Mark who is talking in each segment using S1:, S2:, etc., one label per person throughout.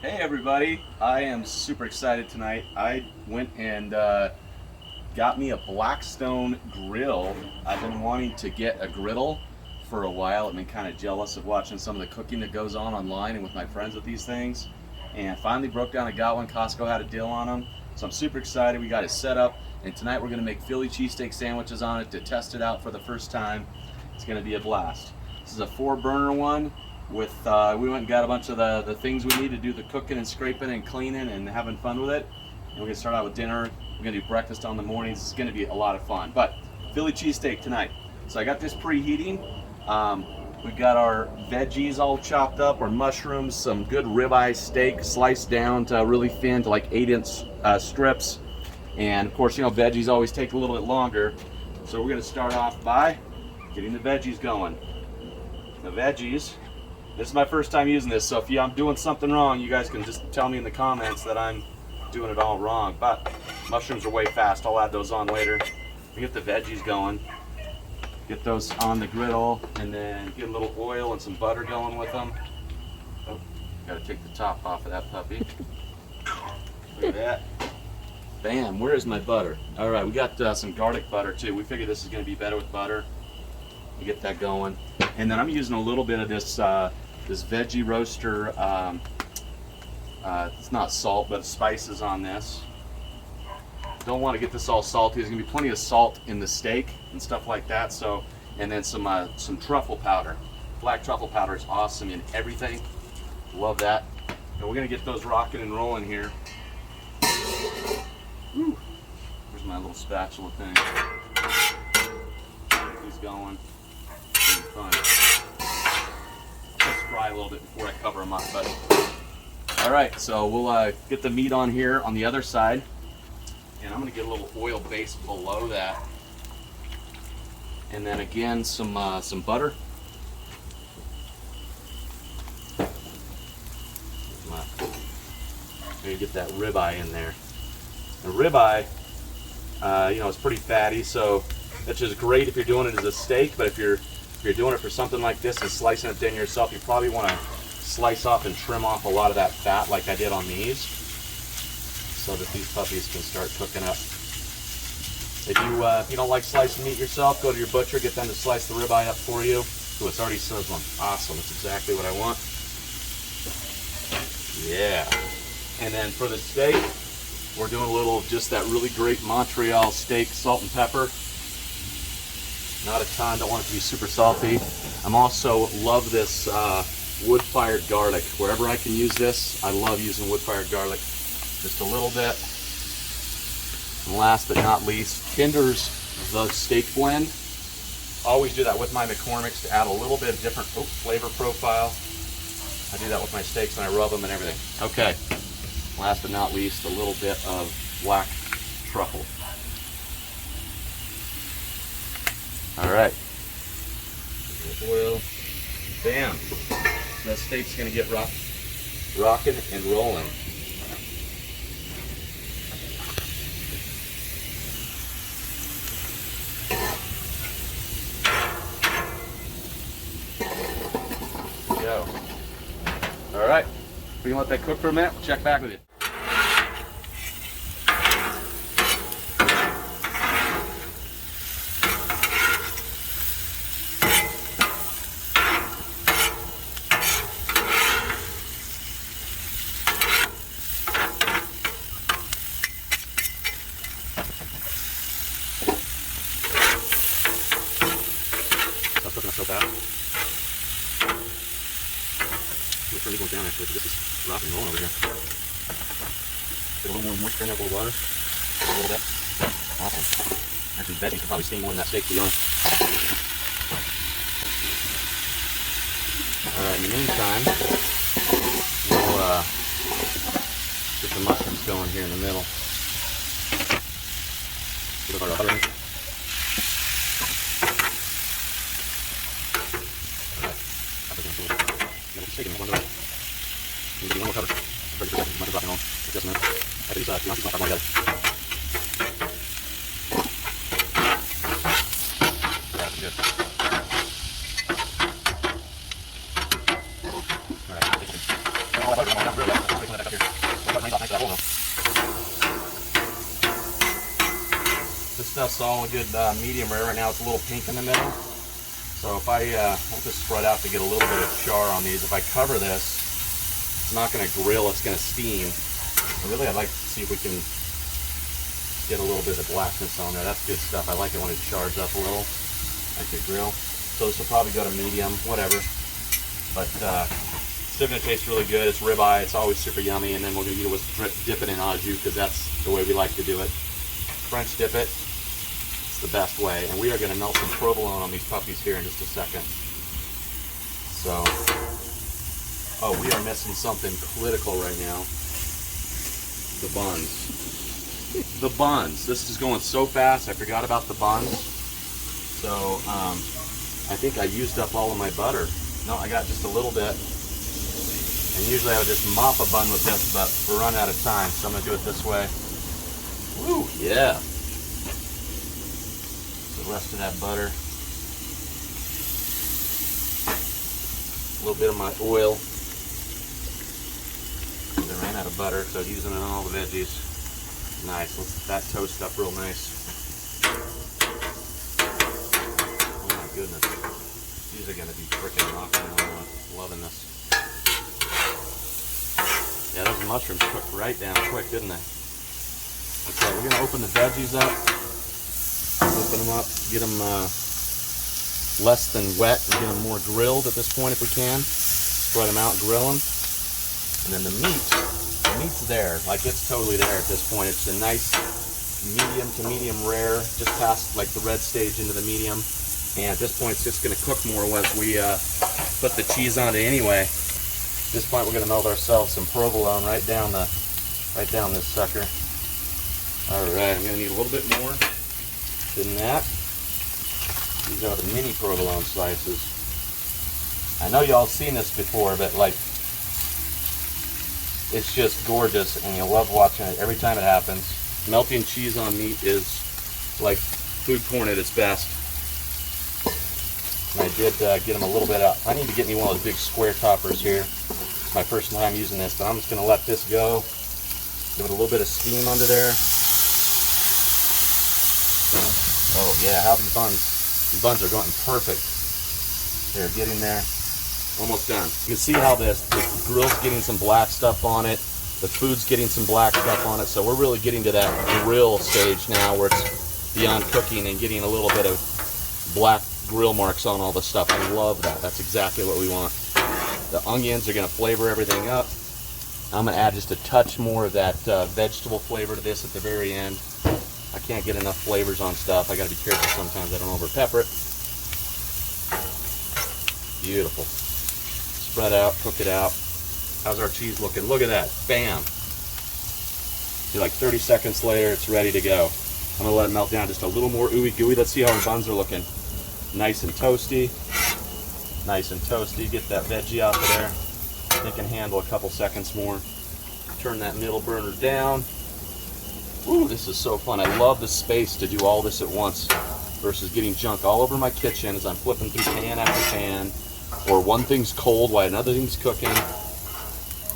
S1: Hey everybody, I am super excited tonight. I went and got me a Blackstone grill. I've been wanting to get a griddle for a while. I've been kind of jealous of watching some of the cooking that goes on online and with my friends with these things. And finally broke down and got one. Costco had a deal on them. So I'm super excited. We got it set up. And tonight we're going to make Philly cheesesteak sandwiches on it to test it out for the first time. It's going to be a blast. This is a 4-burner one with, we went and got a bunch of the things we need to do the cooking and scraping and cleaning and having fun with it. And we're going to start out with dinner. We're going to do breakfast on the mornings. It's going to be a lot of fun. But Philly cheesesteak tonight. So I got this preheating. We've got our veggies all chopped up, our mushrooms, some good ribeye steak sliced down to really thin to like 8-inch strips. And of course, you know, veggies always take a little bit longer. So we're going to start off by getting the veggies going. The veggies. This is my first time using this, so if I'm doing something wrong, you guys can just tell me in the comments that I'm doing it all wrong. But mushrooms are way fast. I'll add those on later. We get the veggies going. Get those on the griddle, and then get a little oil and some butter going with them. Oh, gotta take the top off of that puppy. Look at that. Bam, where is my butter? All right, we got some garlic butter too. We figure this is gonna be better with butter. We get that going. And then I'm using a little bit of this this veggie roaster, it's not salt, but spices on this. Don't want to get this all salty. There's gonna be plenty of salt in the steak and stuff like that. So, and then some truffle powder. Black truffle powder is awesome in everything. Love that. And we're gonna get those rocking and rolling here. Whew. Here's my little spatula thing. Get these going. Fun. Let's fry a little bit before I cover them up. But all right, so we'll get the meat on here on the other side. And I'm going to get a little oil base below that, and then again some butter. I'm going to get that ribeye in there. The ribeye, you know, it's pretty fatty, so that's just great if you're doing it as a steak. But if you're doing it for something like this and slicing it thin yourself, you probably want to slice off and trim off a lot of that fat, like I did on these, so that these puppies can start cooking up. If you don't like slicing meat yourself, go to your butcher, get them to slice the ribeye up for you. Ooh, it's already sizzling. Awesome, that's exactly what I want. Yeah. And then for the steak, we're doing a little of just that really great Montreal steak, salt and pepper. Not a ton, don't want it to be super salty. I'm also love this wood-fired garlic. Wherever I can use this, I love using wood-fired garlic. Just a little bit. And last but not least, Kinder's the steak blend. Always do that with my McCormick's to add a little bit of different flavor profile. I do that with my steaks and I rub them and everything. Okay, last but not least, a little bit of black truffle. All right, oil, bam. That steak's gonna get rocking and rolling. Go. All right, we can let that cook for a minute. We'll check back with you. Stop cooking up so fast. It's really going down actually, but this is rocking and rolling over here. Get a little more moisture in there, a little water. A little bit. Awesome. Actually, veggies could probably steam more than that steak, to be honest. Alright, in the meantime, we'll get the mushrooms going here in the middle. A little bit of butter in. Shaking one way. You need one more cover. Ready for much rocking on. Just a minute. After these, you want to talk more together. That's good. All right. All that butter going down real well. It's all a good medium rare. Right now it's a little pink in the middle. So if I'll just spread out to get a little bit of char on these. If I cover this, it's not going to grill, it's going to steam. And really, I'd like to see if we can get a little bit of blackness on there. That's good stuff. I like it when it chars up a little, like the grill. So this will probably go to medium, whatever. But it's going to taste really good. It's ribeye. It's always super yummy. And then we're going to dip it in au jus because that's the way we like to do it. French dip it. It's the best way. And we are going to melt some provolone on these puppies here in just a second. So, oh, we are missing something critical right now. The buns. The buns. This is going so fast. I forgot about the buns. So, I think I used up all of my butter. No, I got just a little bit. And usually I would just mop a bun with this, but we're running out of time, so I'm going to do it this way. Woo, yeah. The rest of that butter. A little bit of my oil. I ran out of butter, so I was using it on all the veggies. Nice. Let's let that toast up real nice. Oh my goodness. These are going to be freaking rocking and rolling. Loving this. Yeah, those mushrooms cooked right down quick, didn't they? Okay, we're going to open the veggies up. Open them up. Get them less than wet. And get them more grilled at this point if we can. Spread them out, grill them. And then the meat's there. Like, it's totally there at this point. It's a nice medium to medium rare. Just past, like, the red stage into the medium. And at this point, it's just going to cook more as we put the cheese on it anyway. At this point, we're going to melt ourselves some provolone right down this sucker. All right, I'm going to need a little bit more than that. These are the mini provolone slices. I know y'all seen this before, but like, it's just gorgeous, and you love watching it every time it happens. Melting cheese on meat is like food porn at its best. And I did get them a little bit out. I need to get me one of those big square toppers here. It's my first time using this, but I'm just going to let this go. Give it a little bit of steam under there. Oh yeah, how these buns? These buns are going perfect. They're getting there. Almost done. You can see how the grill's getting some black stuff on it. The food's getting some black stuff on it. So we're really getting to that grill stage now where it's beyond cooking and getting a little bit of black grill marks on all the stuff. I love that. That's exactly what we want. The onions are going to flavor everything up. I'm going to add just a touch more of that vegetable flavor to this at the very end. I can't get enough flavors on stuff. I got to be careful sometimes I don't over pepper it. Beautiful. Spread out, cook it out. How's our cheese looking? Look at that. Bam. See, like 30 seconds later, it's ready to go. I'm going to let it melt down just a little more ooey gooey. Let's see how our buns are looking. Nice and toasty. Nice and toasty. Get that veggie out of there. It can handle a couple seconds more. Turn that middle burner down. Ooh, this is so fun. I love the space to do all this at once versus getting junk all over my kitchen as I'm flipping through pan after pan, or one thing's cold while another thing's cooking.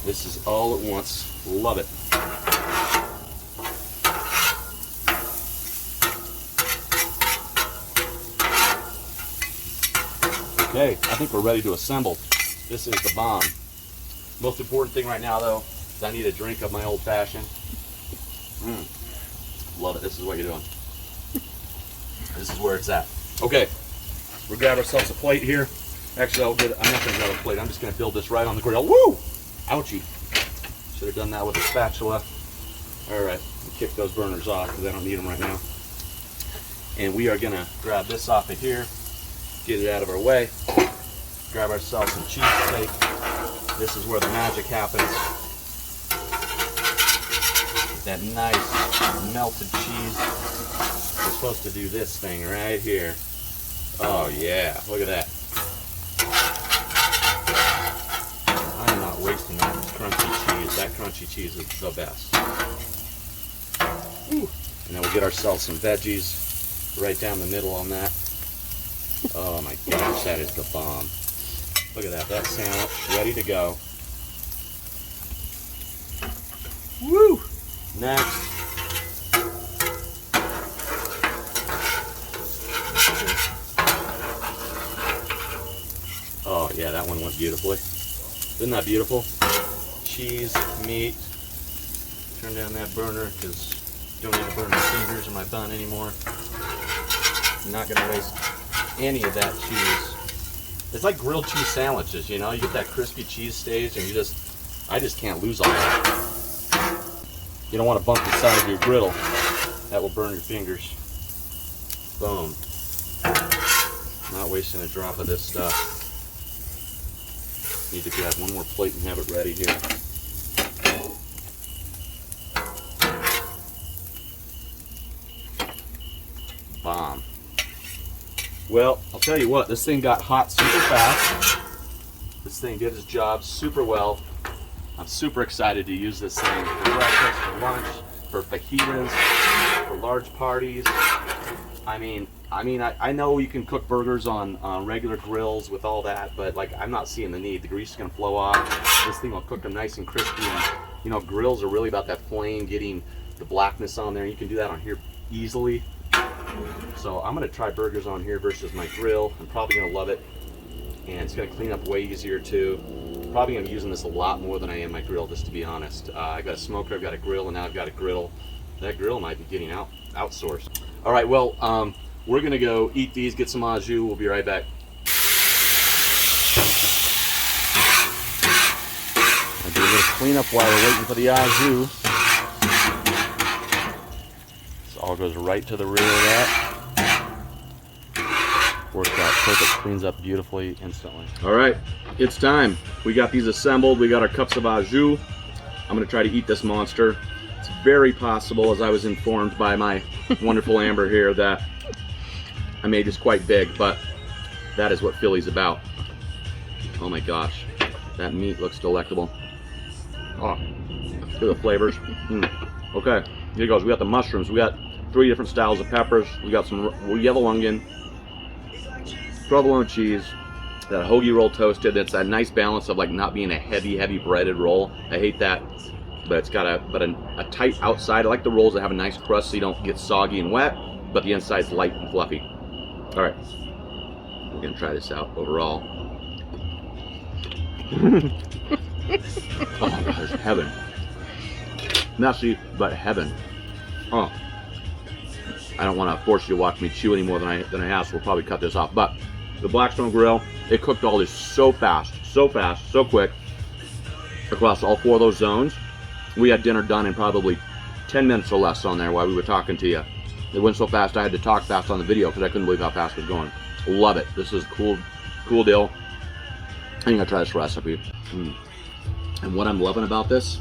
S1: This is all at once. Love it. Okay, I think we're ready to assemble. This is the bomb. Most important thing right now, though, is I need a drink of my old fashioned. Love it. This is what you're doing. This is where it's at. Okay, we'll grab ourselves a plate here. Actually, I'm not going to grab a plate. I'm just going to build this right on the grill. Woo! Ouchie. Should have done that with a spatula. All right, kick those burners off because I don't need them right now. And we are going to grab this off of here, get it out of our way, grab ourselves some cheesesteak. This is where the magic happens. That nice melted cheese. We're supposed to do this thing right here. Oh yeah, look at that. I'm not wasting that crunchy cheese. That crunchy cheese is the best. Ooh. And then we'll get ourselves some veggies right down the middle on that. Oh my gosh, that is the bomb. Look at that, that sandwich ready to go. Woo! Next. Oh yeah, that one went beautifully. Isn't that beautiful? Cheese, meat. Turn down that burner because don't need to burn my fingers or my bun anymore. I'm not gonna waste any of that cheese. It's like grilled cheese sandwiches, you know? You get that crispy cheese stage and I just can't lose all that. You don't want to bump the side of your griddle. That will burn your fingers. Boom. Not wasting a drop of this stuff. Need to grab one more plate and have it ready here. Bomb. Well, I'll tell you what, this thing got hot super fast. This thing did its job super well. I'm super excited to use this thing for breakfast, for lunch, for fajitas, for large parties. I know you can cook burgers on regular grills with all that, but like I'm not seeing the need. The grease is gonna flow off. This thing will cook them nice and crispy. And you know, grills are really about that flame, getting the blackness on there. You can do that on here easily. So I'm gonna try burgers on here versus my grill. I'm probably gonna love it, and it's gonna clean up way easier too. Probably gonna be using this a lot more than I am my grill, just to be honest. I've got a smoker, I've got a grill, and now I've got a griddle. That grill might be getting outsourced. All right, well, we're gonna go eat these, get some au jus. We'll be right back. I'll do a little cleanup while we're waiting for the au jus. This all goes right to the rear of that. Works out perfect, cleans up beautifully instantly. All right, it's time. We got these assembled. We got our cups of au jus. I'm gonna try to eat this monster. It's very possible, as I was informed by my wonderful Amber here, that I made this quite big, but that is what Philly's about. Oh my gosh, that meat looks delectable. Oh, look at the flavors. Okay, here goes. We got the mushrooms. We got 3 different styles of peppers. We got some yellow onion, provolone cheese, that hoagie roll toasted. That's a nice balance of like not being a heavy breaded roll. I hate that, but it's got a tight outside. I like the rolls that have a nice crust so you don't get soggy and wet, but the inside's light and fluffy. All right, we're gonna try this out overall. Oh my gosh, heaven. Messy, but heaven. Oh, I don't want to force you to watch me chew any more than I have, so we'll probably cut this off. But the Blackstone grill, it cooked all this so fast, so quick, across all 4 of those zones. We had dinner done in probably 10 minutes or less on there while we were talking to you. It went so fast I had to talk fast on the video because I couldn't believe how fast it was going. Love it. This is cool deal. I'm gonna try this recipe. And what I'm loving about this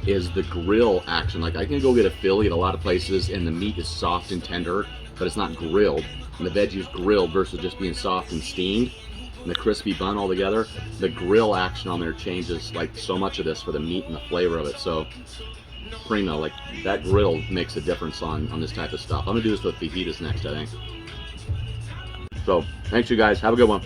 S1: is the grill action. Like I can go get a Philly at a lot of places and the meat is soft and tender, but it's not grilled. And the veggie is grilled versus just being soft and steamed. And the crispy bun all together. The grill action on there changes like so much of this for the meat and the flavor of it. So primo, like that grill makes a difference on this type of stuff. I'm gonna do this with fajitas next, I think. So thanks you guys, have a good one.